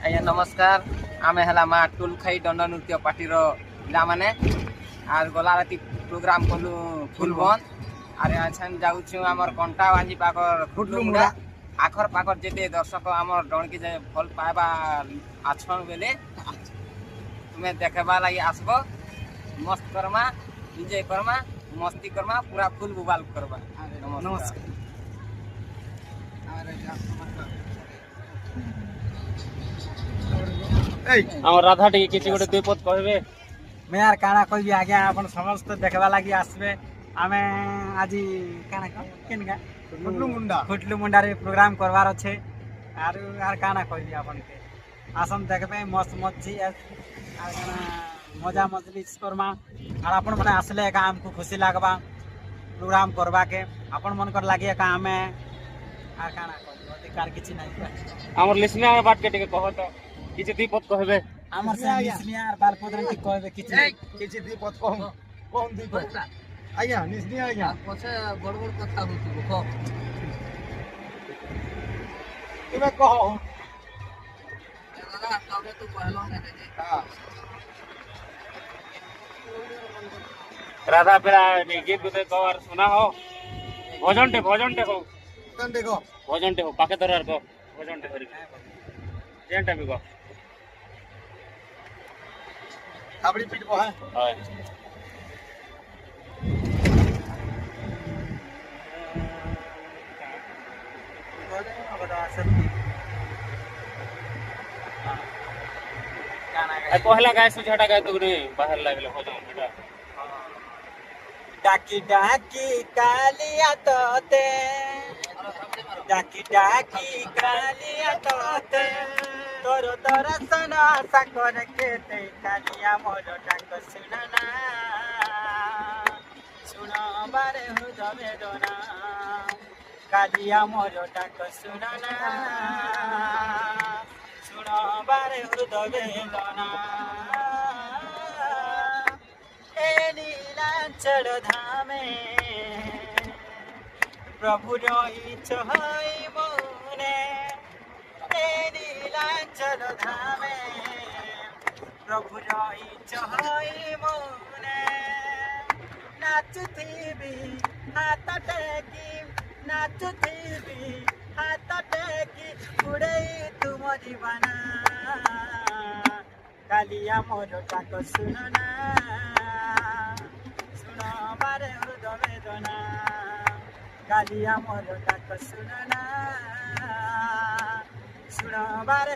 ଆଜ୍ଞା ନମସ୍କାର। ଆମେ ହେଲା ମା ଟୁଲଖାଇ ଦଣ୍ଡ ନୃତ୍ୟ ପାର୍ଟିର ପିଲାମାନେ ଆର୍ ଗଲା ରାତି ପ୍ରୋଗ୍ରାମ କଲୁ ଫୁଲବନ୍ଦ ଆରେ ଆଛନ୍ ଯାଉଛୁ ଆମର କଣ୍ଟା ବାଞ୍ଜି ପାଖର ଫୁଟଲୁମୁଡ଼ା ଆଖର ପାଖର ଯେତେ ଦର୍ଶକ ଆମର ଡଣକି ଯେ ଭଲ ପାଇବା ଆଛନ୍ ବେଲେ ତୁମେ ଦେଖବା ଲାଗି ଆସବ ମସ୍ତ କର୍ମା ଏନ୍ଜୟ କର୍ମା ମସ୍ତି କର୍ମା ପୁରା ଫୁଲ ବୁବାଲ କର୍ମା। ନମସ୍କାର। আমার রাধা টিকে কিছু গোটে দুই পদ কহবে। मैं यार काना कोई भी आगे अपन समस्त देखवा लगी आसबे आमे आज काना केनगा फुटलू मुंडा रे प्रोग्राम करवार अच्छे आर यार काना कोई भी अपन के आसन देखबे मस्त मच्छी आर काना मजा मजलिस करमा आर अपन माने आसले का हमको खुशी लागबा प्रोग्राम करवा के अपन मन कर लागी का हमें आर काना कोई अधिकार किछि नहीं আমার লিসনে বাট কে টিকে কহ তো কিছু দুই পদ কহবে। हमर से निसलिया आर बाल पदरन की कहबे किछि କିଛି ଦି ପଥ କମ କମ ଦି ପଥ ଆଜ୍ଞା ନିଶ୍ଚୟ ଆଜ୍ଞା ପଛେ ବଡ଼ ବଡ଼ କଥା ହଉଥିବ କହ। ତୁମେ କହ ତୁ କହିଲ রাধা ফেরা গীত গুতে কহ আর শোনা হো ভজনটে হো ଦେଖ ভজনটে হো পাকে ধরার কহ ভজনটে ধরি যেনটা বি কহ থাবড়ি পিট বহা হয় পহলা গায়ে সুঝাটা গায়ে তো বাহার লাগলে ভজন এটা डाकी डाकी कालिया तोते डाकी डाकी कालिया तोते तोर दर्शन आशा कर के ते कालिया मोर डाक सुनना सुन बारे हृदय वेदना कालिया मोर डाक सुनना सुन बारे हृदय वेदना नीलाचल धामे प्रभु रही चहई मने नीलाचल धामे प्रभु रही चहई मने नाचुथीबी हाथ टेकी नाचुथीबी हाथ टेकी उड़ई तुम जीवना कालिया मोर डाक सुनना बारे हृदय वेदना कालिया मोर डाक सुनना सुन बारे